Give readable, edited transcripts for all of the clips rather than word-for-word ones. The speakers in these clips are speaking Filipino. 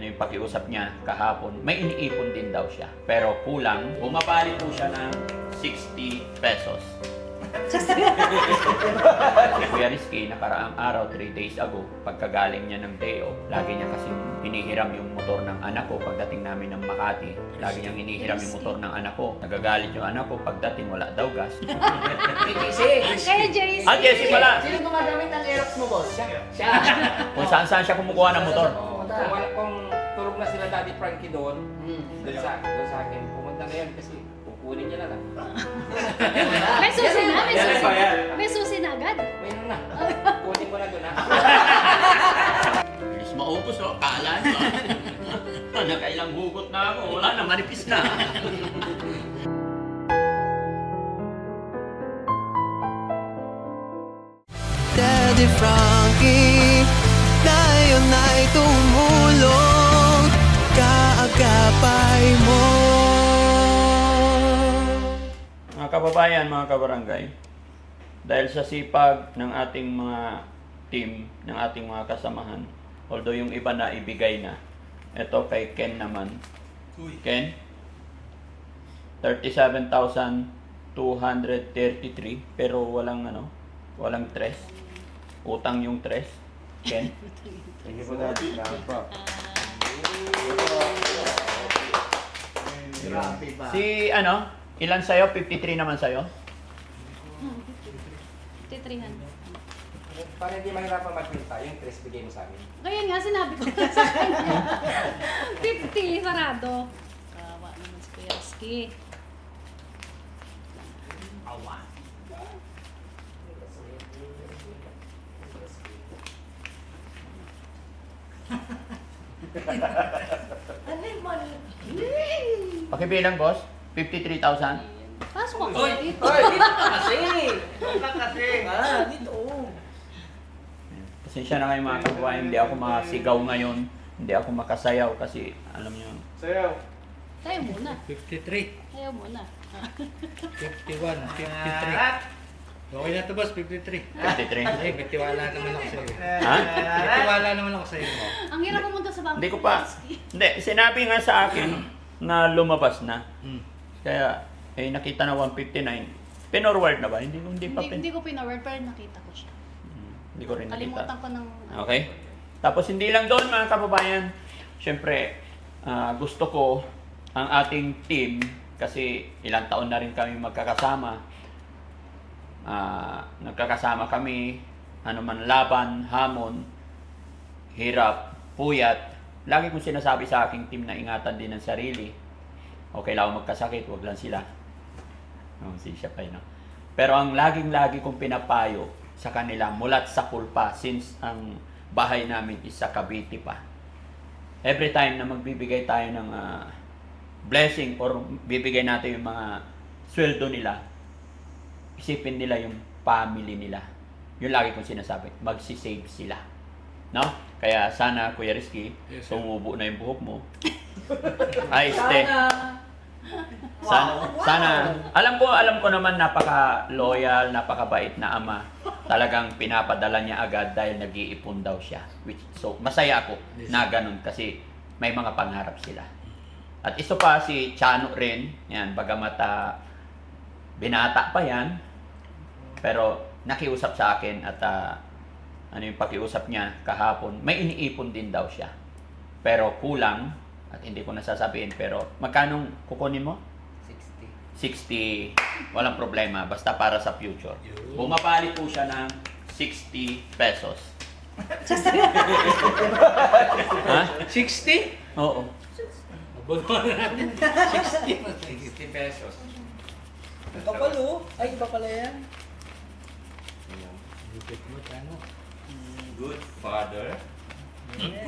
yung pakiusap niya kahapon, may iniipon din daw siya. Pero kulang, bumabali po siya ng 60 pesos. Si Kuya Rizky, nakaraang araw, 3 days ago, pagkagaling niya ng day off, lagi niya kasing hinihiram yung motor ng anak ko pagdating namin ng Makati. Lagi niyang hinihiram yung motor ng anak ko. Nagagalit yung anak ko pagdating wala daw gas. Kaya JC. Ah, Jessie pala! Sino gumagamit ng Aerox mo, boss? Siya. Kung saan siya kumukuha ng motor. Kung tulog na sila Daddy Frankie doon, doon sa akin, pumunta na yan kasi kukunin niya lang. May susi na, may susi. May susi na agad. Mayroon na. Kunin mo na doon ha. Bilis maupos oh, kala nyo. Nakailang hugot na ako, wala na, manipis na. Daddy Frankie, ngayon ay tumulong, kaagapay mo. Mga kababayan, mga kabarangay, dahil sa sipag ng ating mga team, ng ating mga kasamahan, although yung iba na ibigay na, ito kay Ken naman. Ken, 37,233 pero walang walang tres. Utang yung tres. Ken. Thank you po, Daddy. Salamat po. Si ilan sa'yo? 53 naman sa'yo? 5300. Para hindi mahirapan mag-pinta, yung tres bigay mo sa amin. Kaya nga, sinabi ko na sa kanya. 50, sarado. Kawa naman si Kuya Rizky. Awa. Pakibilang, boss. 53,000. Pasok ako. Pasensya na kayo mga kababayan, hindi ako makasigaw ngayon. Hindi ako makasayaw kasi alam niyo. Sayaw. Tayo muna. 53, Tayo muna. 51, 53. Okay na to boss, 53. 53. Ay, may tiwala naman ako sa iyo. Ha? May tiwala naman ako sa iyo. Ang hirap pumunta sa bangko. Hindi ko pa. Hindi, sinabi nga sa akin na lumabas na. Kaya, nakita na 159. Pinorward na ba? Hindi pa Hindi ko pinaward, pero nakita ko siya. Hindi ko rin nakita. Kalimutan ko ng... Okay? Tapos hindi lang doon mga kababayan. Siyempre, gusto ko ang ating team kasi ilang taon na rin kami magkakasama. Nagkakasama kami, man laban, hamon, hirap, puyat. Lagi kong sinasabi sa aking team na ingatan din ang sarili. Okay lang magkasakit, wag lang sila. Siya pa yun. Pero ang laging-lagi kong pinapayo sa kanila, mulat sa kulpa, since ang bahay namin is sa Cavite pa. Every time na magbibigay tayo ng blessing or bibigay natin yung mga sweldo nila, isipin nila yung family nila. Yung lagi kong sinasabi, magsisave sila. No? Kaya sana, Kuya Rizky, Yes, sir. tumubo na yung buhok mo. Ay, sana. Alam ko naman napaka-loyal, napakabait na ama. Talagang pinapadala niya agad dahil nag-iipon daw siya. So, masaya ako na ganun kasi may mga pangarap sila. At isa pa si Chano rin, yan, bagamat binata pa yan, pero nakiusap sa akin at yung pakiusap niya kahapon, may iniipon din daw siya. Pero kulang, at hindi ko nasasabihin, pero magkano kukunin mo? 60. Walang problema, basta para sa future. Bumabali po siya ng 60 pesos. Ha? 60? Oo. Abono na natin. 60 pesos. Ito pala, ay iba pala yan. Lupit mo, ano? Good father,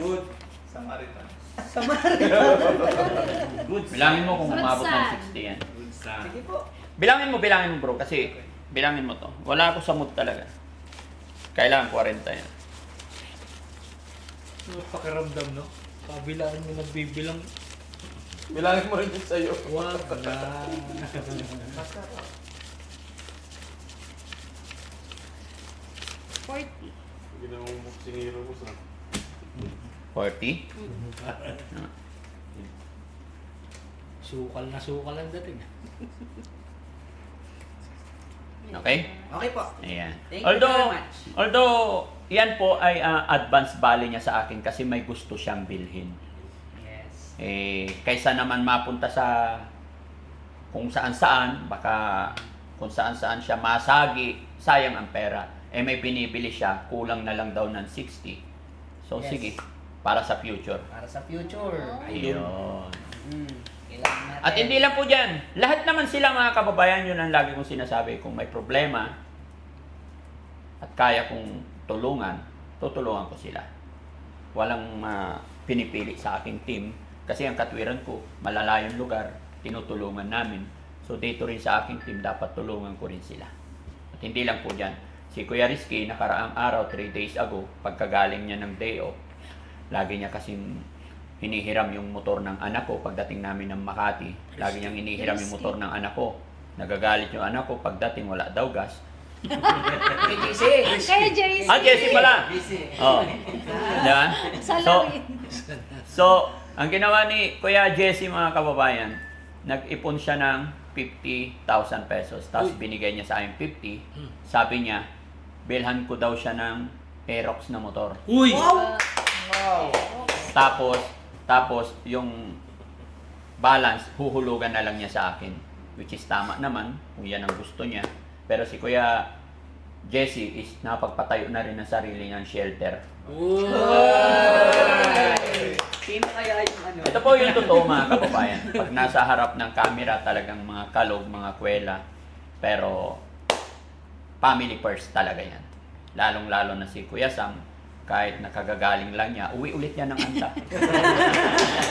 good Samaritan. Bilangin mo kung Good umabot ng son. 60 yan. Good son. Sige po. Bilangin mo bro, kasi bilangin mo to. Wala ako sa mood talaga. Kailangan 40 yan. Pakiramdam, no? Kabilaan mo nagbibilang. Bilangin mo rin yun sa'yo. Wag na. $40. Ginawang boxing hero mo sa 40? Sukal ang dating. Okay? Okay po. Ayan. Thank you very much. Although, yan po ay advance value niya sa akin kasi may gusto siyang bilhin. Yes. Kaysa naman mapunta sa kung saan-saan, baka kung saan-saan siya masagi, sayang ang pera. May binibili siya, kulang na lang daw ng 60. So, Yes. sige, para sa future. Para sa future. Ayun. Kailangan natin. At hindi lang po dyan, lahat naman sila mga kababayan, yun ang lagi kong sinasabi, kung may problema at kaya kong tulungan, tutulungan ko sila. Walang pinipili sa aking team kasi ang katwiran ko, malalayong lugar, tinutulungan namin. So dito rin sa aking team, dapat tulungan ko rin sila. At hindi lang po dyan, si Kuya Rizky, nakaraang araw, 3 days ago, pagkagaling niya ng day off, lagi niya kasing hinihiram yung motor ng anak ko pagdating namin ng Makati. Lagi niyang hinihiram yung motor ng anak ko. Nagagalit yung anak ko pagdating wala daw gas. Kay JC. Kaya JC. Jesse pala! JC. Oh. Diba? Salamin. So, ang ginawa ni Kuya Jesse mga kababayan, nag-ipon siya ng 50,000 pesos. Tapos binigay niya sa akin 50. Sabi niya, bilhan ko daw siya ng Aerox na motor. Uy! Wow! Wow! Tapos yung balance, huhulugan na lang niya sa akin. Which is tama naman, kung yan ang gusto niya. Pero si Kuya Jesse is napagpatayo na rin ng sarili niyang shelter. Sino kaya yung ano? Ito po yung totoo mga kababayan. Pag nasa harap ng camera, talagang mga kalog, mga kwela. Pero family first talaga yan. Lalong-lalo na si Kuya Sam, kahit nakagagaling lang niya, uwi ulit niya ng anta.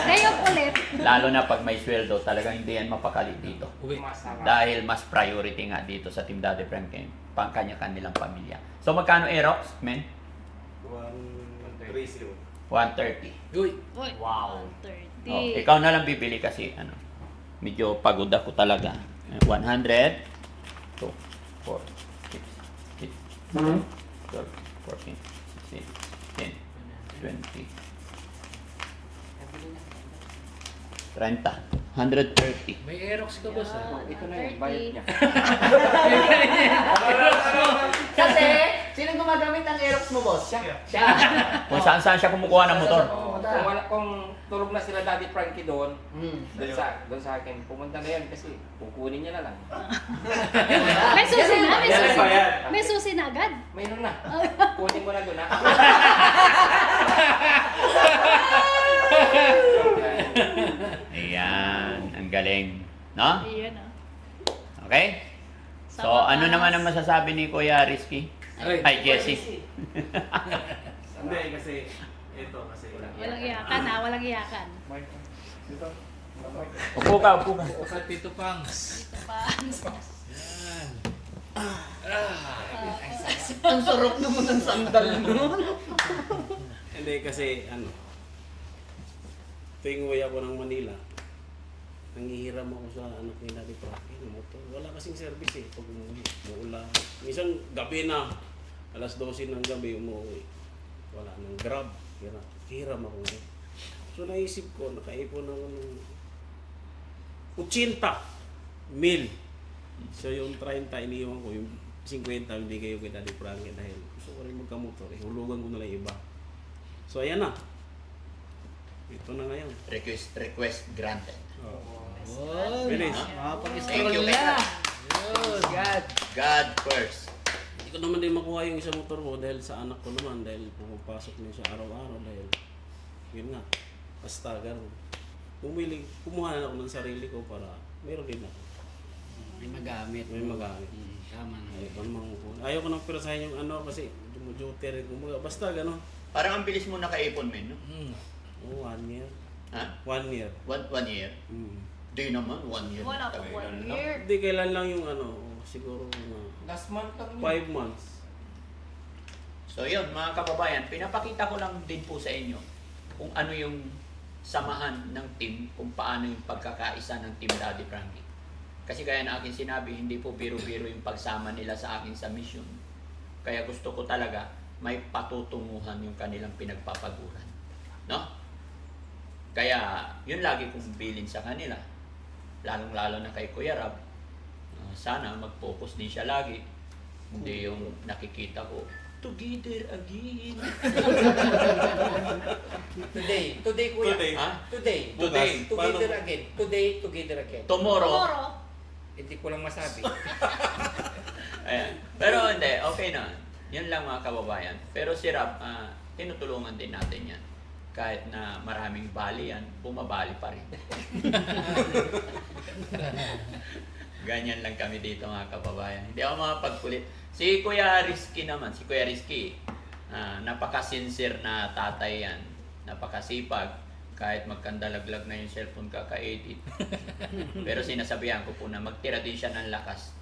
Ngayon ulit. Lalo na pag may sweldo, talagang hindi yan mapakali dito. Uwi. Masarap. Dahil mas priority nga dito sa Team Daddy Frankie, pang kanya-kanilang pamilya. So magkano Aerox, men? 130. 130. Uy! Uy, Wow. 130. Oh, ikaw na lang bibili kasi ano, medyo pagod ako talaga. 100, 2, 4, 6, 8, 12, 14, 16, 10, 20, 30, 130. May Aerox ka, boss, ha? Ito na yun, bayad niya. Kasi, sino gumagamit ng Aerox mo, boss? Siya. Siya. Kung saan-saan siya kumukuha ng motor. Kung tulog na sila Daddy Frankie doon, Hmm. doon sa akin, pumunta na yan kasi kukunin niya na lang. May susi na, may Yan susi ba na. yan? May susi na agad. Mayroon na. Kunin mo na doon, ha? Ayan, ang galing. No? Ayan ah. Okay? Sa So, wakas. ano naman ang masasabi ni Kuya Rizky? Ay, Jessie. Hindi, kasi ito kasi Walang iyakan ha, walang iyakan. Dito. Upo ka, upo ka. Sa Tito Pangs. Ito pa. Yan. Ang sarap naman ng sandal mo. Hindi kasi tuwing uwi ako ng Manila, nangihiram ako sa anak ni Daddy Frankie ng motor. Wala kasing service eh pag umuwi. Maulan. Minsan gabi na, alas 12 ng gabi umuwi. Wala nang grab. Hiram ako eh. So naisip ko, nakaipon ako ng 80,000. So yung 30 iniwan ko, yung 50 bigay ko kay Daddy Frankie dahil gusto ko rin magkamotor eh. Hulugan ko na lang iba. So ayan na. Ito na ngayon. Request granted. Wow! Bilis. Thank you, na. Yun! God. God first. Hindi ko naman din makuha yung isang motor ko dahil sa anak ko naman dahil pumapasok niya siya araw-araw dahil yun nga, basta gano'n. Kumuha na ako ng sarili ko para meron din ako. May magamit. May magamit. Tama na. Ayaw ko nang pirasahin yung kasi dumuduty rin. Basta gano'n. Parang ang bilis mo nakaipon, men, no? Oh, 1 year. Ha? 1 year. 1 year? Mm. Di naman, 1 year. Wala pa Tagal 1 lang. year. Hindi, kailan lang yung siguro Last month lang yun. 5 months. So yun, mga kababayan, pinapakita ko lang din po sa inyo kung ano yung samahan ng team, kung paano yung pagkakaisa ng Team Daddy Frankie. Kasi kaya na akin sinabi, hindi po biro-biro yung pagsama nila sa akin sa mission. Kaya gusto ko talaga may patutunguhan yung kanilang pinagpapaguran. No? Kaya, yun lagi kong bilin sa kanila. Lalong-lalo na kay Kuya Rab. Sana mag-focus din siya lagi. Hindi yung nakikita ko, together again. Today kuya. Today. Ha? Today. Today. Together Paano? again. Today, together again. Tomorrow. Tomorrow. Hindi ko lang masabi. Ayan. Pero hindi, okay na. Yan lang mga kababayan. Pero si Rab, tinutulungan din natin yan. Kahit na maraming bali yan, bumabali pa rin. Ganyan lang kami dito mga kababayan. Hindi ako makapagkulit. Si Kuya Rizky naman, napaka-sincere na tatay yan. Napakasipag. Kahit magkandalaglag na yung cellphone kaka-edit. Pero sinasabihan ko po na magtira din siya ng lakas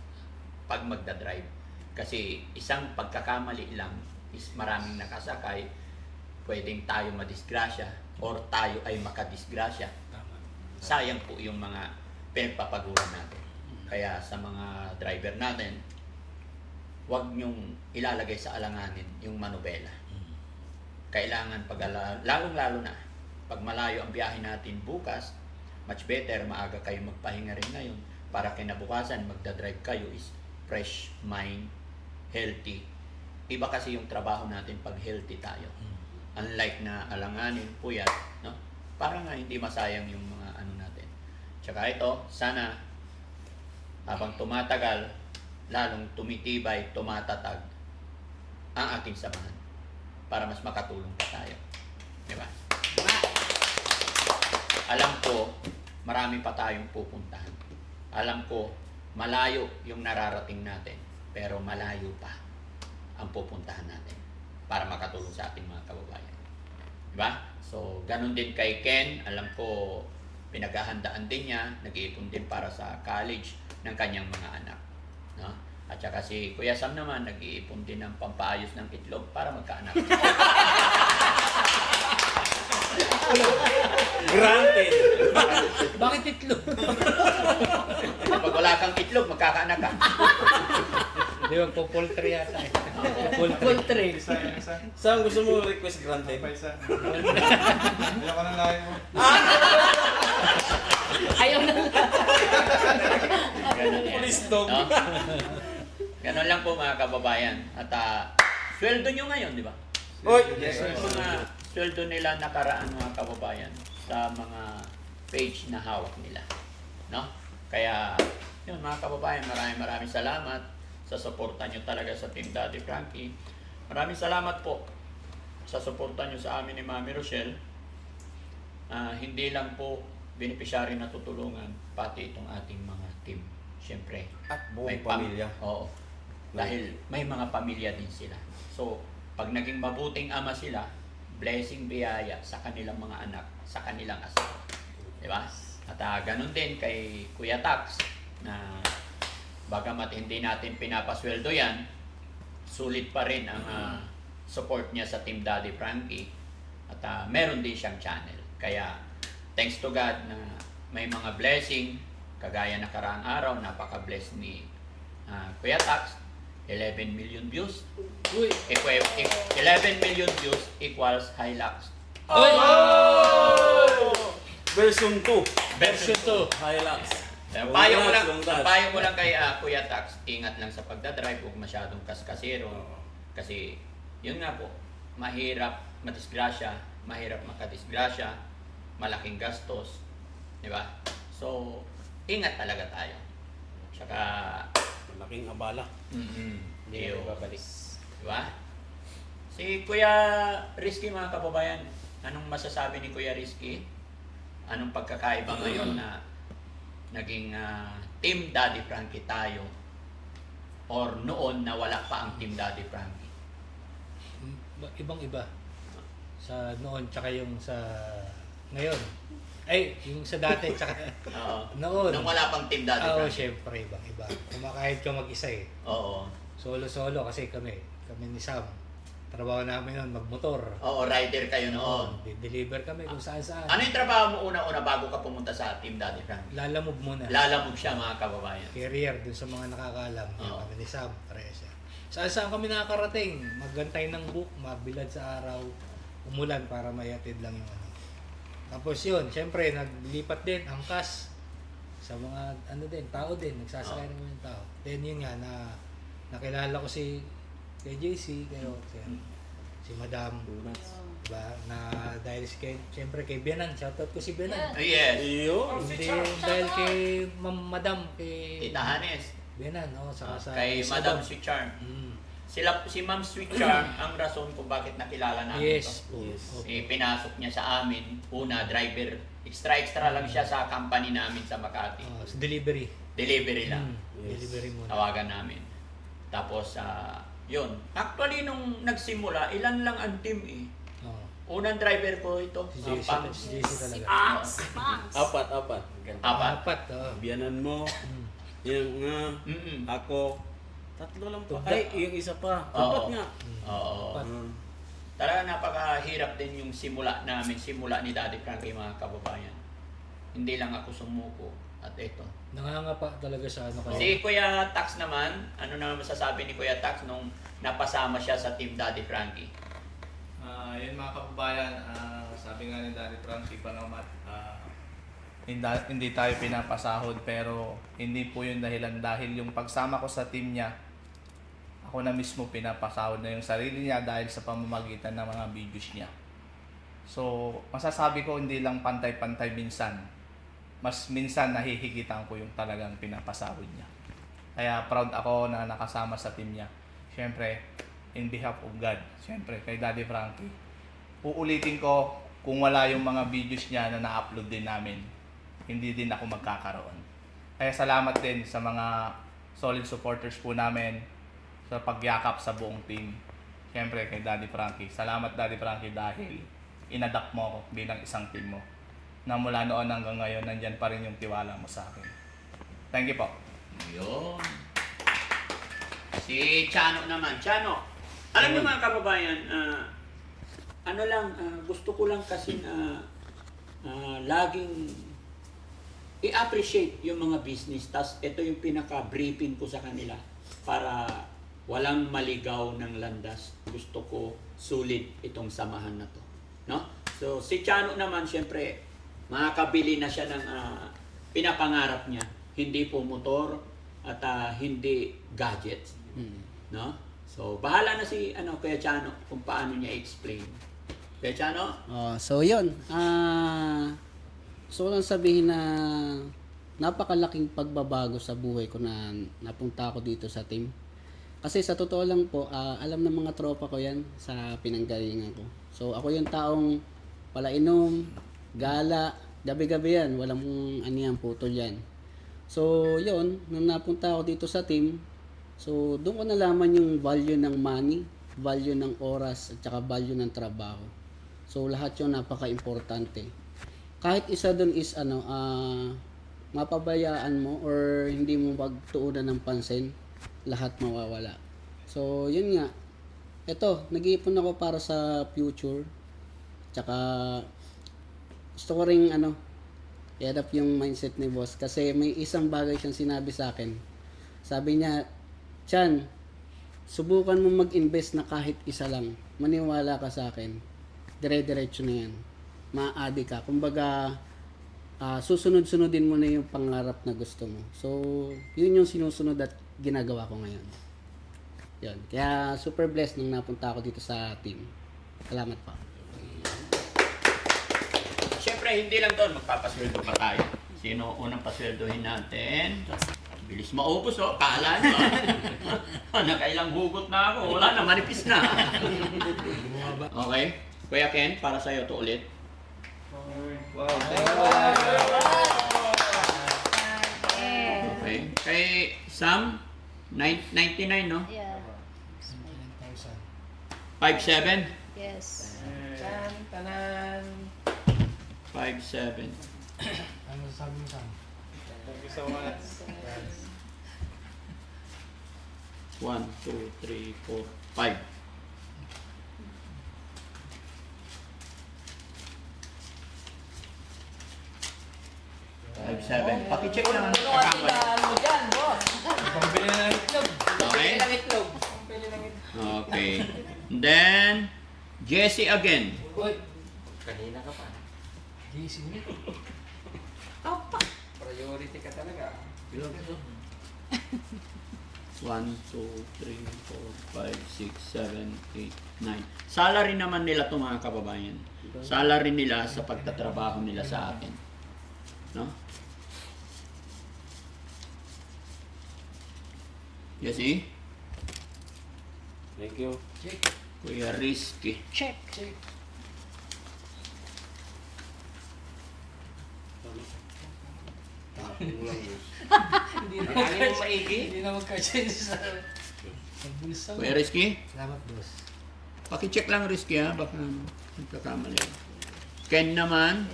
pag magdadrive. Kasi isang pagkakamali lang is maraming nakasakay. Pwedeng tayo madisgrasya or tayo ay makadisgrasya. Sayang po yung mga pinagpapaguran natin. Kaya sa mga driver natin, huwag niyong ilalagay sa alanganin yung manubela. Kailangan lalong-lalo na, pag malayo ang biyahe natin bukas, much better, maaga kayo magpahinga rin ngayon para kinabukasan magdadrive kayo is fresh mind, healthy. Iba kasi yung trabaho natin pag healthy tayo. Unlike na alanganin, puyat, no? Para nga hindi masayang yung mga ano natin. Tsaka ito, sana habang tumatagal, lalong tumitibay, tumatatag ang ating samahan para mas makatulong pa tayo. Di ba? Alam ko, marami pa tayong pupuntahan. Alam ko, malayo yung nararating natin, pero malayo pa ang pupuntahan natin para makatulong sa ating mga kababayan. Diba? So, ganun din kay Ken. Alam ko, pinaghahandaan din niya. Nag-iipon din para sa college ng kanyang mga anak. No? At saka si Kuya Sam naman, nag-iipon din ng pampaayos ng itlog para magkaanak. Granted. Bakit itlog? Pag wala kang itlog, magkakaanak ka. Di ba po poultry yata eh. Poultry. Isa, isa. Saan gusto mo request granted? Pa isa. Ayaw ka ng lahi mo. Ayaw na. Ganun yan. Please dog. No? Ganun lang po mga kababayan. At sweldo nyo ngayon, di ba? Oy! Yung mga sweldo nila nakaraan mga kababayan sa mga page na hawak nila. No? Kaya, yun mga kababayan, maraming salamat sa suporta nyo talaga sa Team Daddy Frankie. Maraming salamat po sa suporta nyo sa amin ni Mami Rochelle. Hindi lang po beneficiary na tutulungan, pati itong ating mga team. Siyempre, At may buong pamilya. Oo. Dahil may mga pamilya din sila. So, pag naging mabuting ama sila, blessing biyaya sa kanilang mga anak, sa kanilang asawa. Di ba? At ganun din kay Kuya Tax, na bagamat hindi natin pinapasweldo yan, sulit pa rin ang support niya sa Team Daddy Frankie. At meron din siyang channel. Kaya, thanks to God na may mga blessing, kagaya nakaraang araw, napaka-bless ni Kuya Tax, 11 million views. 11 million views equals Hilux. Version 2. Version 2. Hilux. Payo mo lang kay Kuya Tax, ingat lang sa pagdadrive, huwag masyadong kaskasero. Kasi, yun nga po, mahirap madisgrasya, mahirap makadisgrasya, malaking gastos. Di ba? So, ingat talaga tayo. Tsaka, Malaking abala. Hindi na babalik. Di ba? Si Kuya Rizky, mga kababayan, anong masasabi ni Kuya Rizky? Anong pagkakaiba ngayon na naging Team Daddy Frankie tayo or noon na wala pa ang Team Daddy Frankie? Ibang-iba. Sa noon tsaka yung sa ngayon. Ay, yung sa dati tsaka Oo. noon. Nung wala pang Team Daddy Oo, Frankie. syempre, ibang-iba. Kumakahit ka mag-isa eh. Oo. Solo-solo kasi kami ni Sam. Trabaho namin noon, magmotor. Oo, rider kayo noon. Deliver kami kung saan-saan. Ano yung trabaho mo una-una bago ka pumunta sa Team Daddy Frankie? Lalamove muna. Lalamove siya, mga kababayan. Carrier dun sa mga nakakaalam. Oo. Kami ni Sam, parehas siya. Saan-saan kami nakakarating? Maggantay ng book, mabilad sa araw. umulan para mayatid lang yung ano. Tapos yun, syempre naglipat din angkas sa mga ano din, tao din, nagsasakay ng mga tao. Then yun nga na nakilala ko si kay JC, kayo, si Madam, diba? Na dahil syempre kay Bianan, shoutout ko si Bianan. Yes. Iyo. Hindi dahil kay Madam, kay Tita Hanes. Bianan, saka sa Kay sa Madam Dom. Sweet Charm. Mm. Si Ma'am Sweet Charm ang rason kung bakit nakilala namin Yes. ito. Yes. Pinasok niya sa amin, una driver, extra lang siya sa company namin sa Makati. Sa delivery. Delivery lang. Yes. Delivery muna. Tawagan namin. Tapos, yun. Actually, nung nagsimula, ilan lang ang team eh. Oo. Unang driver ko ito, Si ang JC, Pangs. si JC talaga. Pangs. Apat. Apat. Apat, oo. Biyanan mo. Mm. Yung nga. Mm-mm. Ako. Tatlo lang pa. Tugda. Ay, yung isa pa. Oo. Apat nga. Oo. Apat. Talaga napakahirap din yung simula namin, simula ni Daddy Frankie, mga kababayan. Hindi lang ako sumuko. At ito. Nangangapa talaga sa ano kasi. Si Kuya Tax naman, ano naman masasabi ni Kuya Tax nung napasama siya sa Team Daddy Frankie? Yun mga kababayan, sabi nga ni Daddy Frankie Panomat, hindi tayo pinapasahod pero hindi po yun dahilan dahil yung pagsama ko sa team niya, ako na mismo pinapasahod na yung sarili niya dahil sa pamamagitan ng mga videos niya. So, masasabi ko hindi lang pantay-pantay minsan. Mas minsan nahihigitan ko yung talagang pinapasahod niya. Kaya proud ako na nakasama sa team niya. Siyempre, in behalf of God, siyempre kay Daddy Frankie. Uulitin ko, kung wala yung mga videos niya na na-upload din namin, hindi din ako magkakaroon. Kaya salamat din sa mga solid supporters po namin sa pagyakap sa buong team. Siyempre kay Daddy Frankie. Salamat Daddy Frankie dahil inadapt mo ako bilang isang team mo. Na mula noon hanggang ngayon, nandyan pa rin yung tiwala mo sa akin. Thank you po. Yun. Si Chano naman. Chano, alam niyo mga kababayan, gusto ko lang kasi na laging i-appreciate yung mga business. Tas ito yung pinaka-briefing ko sa kanila para walang maligaw ng landas. Gusto ko sulit itong samahan na to. No? So si Chano naman, syempre, makakabili na siya ng pinapangarap niya. Hindi po motor at hindi gadgets. No? So, bahala na si Kuya Chano kung paano niya i-explain. Kuya Chano? So yun, gusto ko lang sabihin na napakalaking pagbabago sa buhay ko na napunta ako dito sa team. Kasi sa totoo lang po, alam ng mga tropa ko yan sa pinanggalingan ko. So ako yung taong palainom, gala, gabi-gabi yan, walang aniyang putol yan. So yun, nung napunta ako dito sa team, so doon ko nalaman yung value ng money, value ng oras, at saka value ng trabaho. So lahat yung napaka-importante. Kahit isa doon is mapabayaan mo or hindi mo pagtuunan ng pansin, lahat mawawala. So yun nga, eto, nag-iipon ako para sa future. Tsaka gusto ko ring i-adapt yung mindset ni boss kasi may isang bagay siyang sinabi sa akin. Sabi niya, Chan, subukan mo mag-invest na kahit isa lang. Maniwala ka sa akin. Dire-diretso na yan. Maaadi ka. Kumbaga, susunod-sunodin mo na yung pangarap na gusto mo. So, yun yung sinusunod at ginagawa ko ngayon. Yun. Kaya super blessed nung napunta ako dito sa team. Salamat pa. Siyempre, hindi lang doon. Magpapasweldo pa tayo. Sino unang pasweldohin natin? Bilis maubos, oh. Kala nyo, nakailang hugot na ako. Wala na, manipis na. Okay. Kuya Ken, para sa'yo to ulit. Wow, thank you. Okay. Kay Sam, 99, no? Yeah. 9,000. 5'7"? Yes. Chan, tanan. 5'7". Ano sabi mo, Sam? Thank you so much. 1, 2, 3, 4, 5. Paki-check lang ang pagkakamali. mo dyan, boss? Pambili na ng itlog. Okay? Ilang itlog? Okay. And then, Jesse again. Uy! Kanina ka pa. JC ulit. Priority ka talaga. 1, 2, 3, 4, 5, 6, 7, 8, 9. Salary naman nila ito mga kababayan. Salary nila sa pagtatrabaho nila sa atin. No? Jesse? Thank you. Kuya Risky. Check. Hindi na Ano yung maigi? Hindi na magka-change sa bulsa. Kuya Risky? Salamat, boss. Pakicheck lang Risky ha. Baka nagkakamali. Ken naman.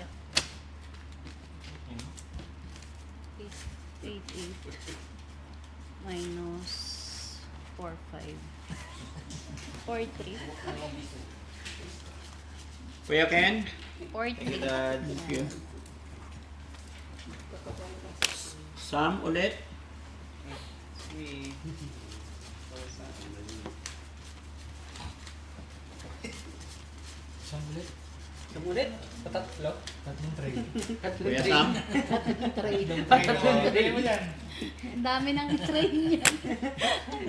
8, 8 minus 4, 5. 4, 3. Kuya Ken? 4, 3. Thank you. Sam ulit. Saan ulit? Saan ulit? Patatlo? Tatlong tray. Kuya Sam. Hindi mo yan. Ang dami ng tray niyan.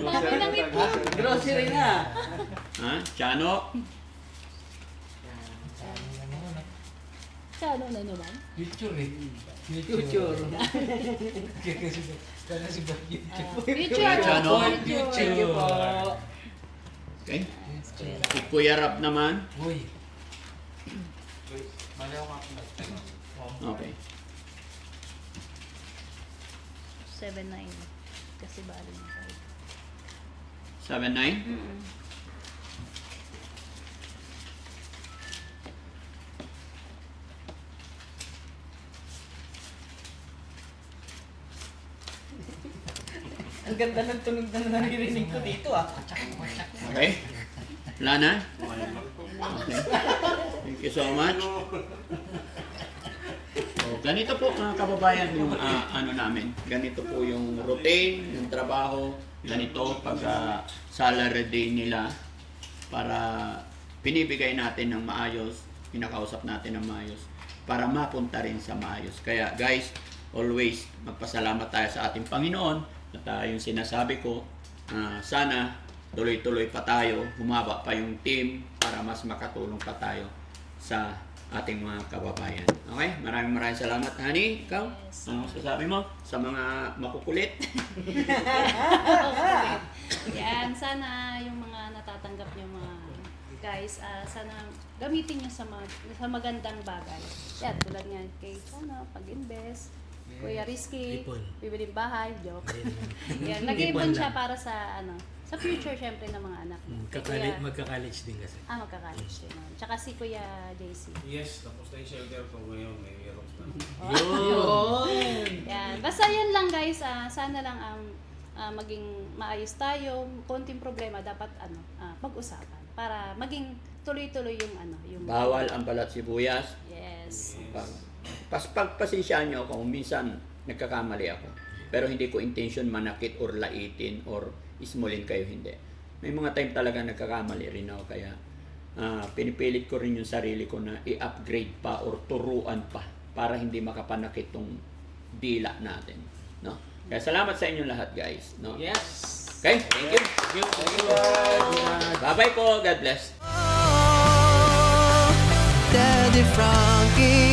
Ang dami ng itlog. Grocery na. Ha? Chano. Ano na naman? Future eh. Future. Kaya si Bob YouTube. Future. Chano. Thank you po. Okay. Si Kuya Rap naman. Uy. Okay. 7, 9. Kasi bali ng 5. 7, 9. Ang ganda ng tunog na naririnig ko dito ah. Okay. Wala na? Okay. Thank you so much. So, ganito po mga kababayan yung ano namin. Ganito po yung routine, yung trabaho. Ganito pag salary day nila para pinibigay natin ng maayos, pinakausap natin ng maayos para mapunta rin sa maayos. Kaya guys, always magpasalamat tayo sa ating Panginoon at yung sinasabi ko, sana tuloy-tuloy pa tayo, humaba pa yung team para mas makatulong pa tayo sa ating mga kababayan. Okay? Maraming salamat, honey. Ikaw? Yes. Ano sasabi mo sa mga makukulit? Yan, sana yung mga natatanggap nyo mga guys, sana gamitin nyo sa magandang bagay. Yan, tulad nga kay sana, pag-invest. Kuya Risky, Ipon. bibiling bahay, joke. Yan, nag-iipon siya para sa sa future syempre ng mga anak mo. Magka-college din kasi. Magka-college din. Tsaka si Kuya JC. Yes, tapos na yung shelter ko ngayon. May Aerox na. Yan. Basta yan lang guys, sana lang maging maayos tayo. Konting problema dapat pag-usapan para maging tuloy-tuloy yung Bawal ang balat sibuyas. Yes. Pagpasensyaan nyo ako kung minsan nagkakamali ako. Pero hindi ko intention manakit or laitin or ismulin kayo, hindi. May mga time talaga nagkakamali rin ako. Kaya pinipilit ko rin yung sarili ko na i-upgrade pa or turuan pa para hindi makapanakit tong dila natin. No? Kaya salamat sa inyo lahat guys. No? Yes. Okay? Thank you. Bye-bye po. God bless. Daddy Frankie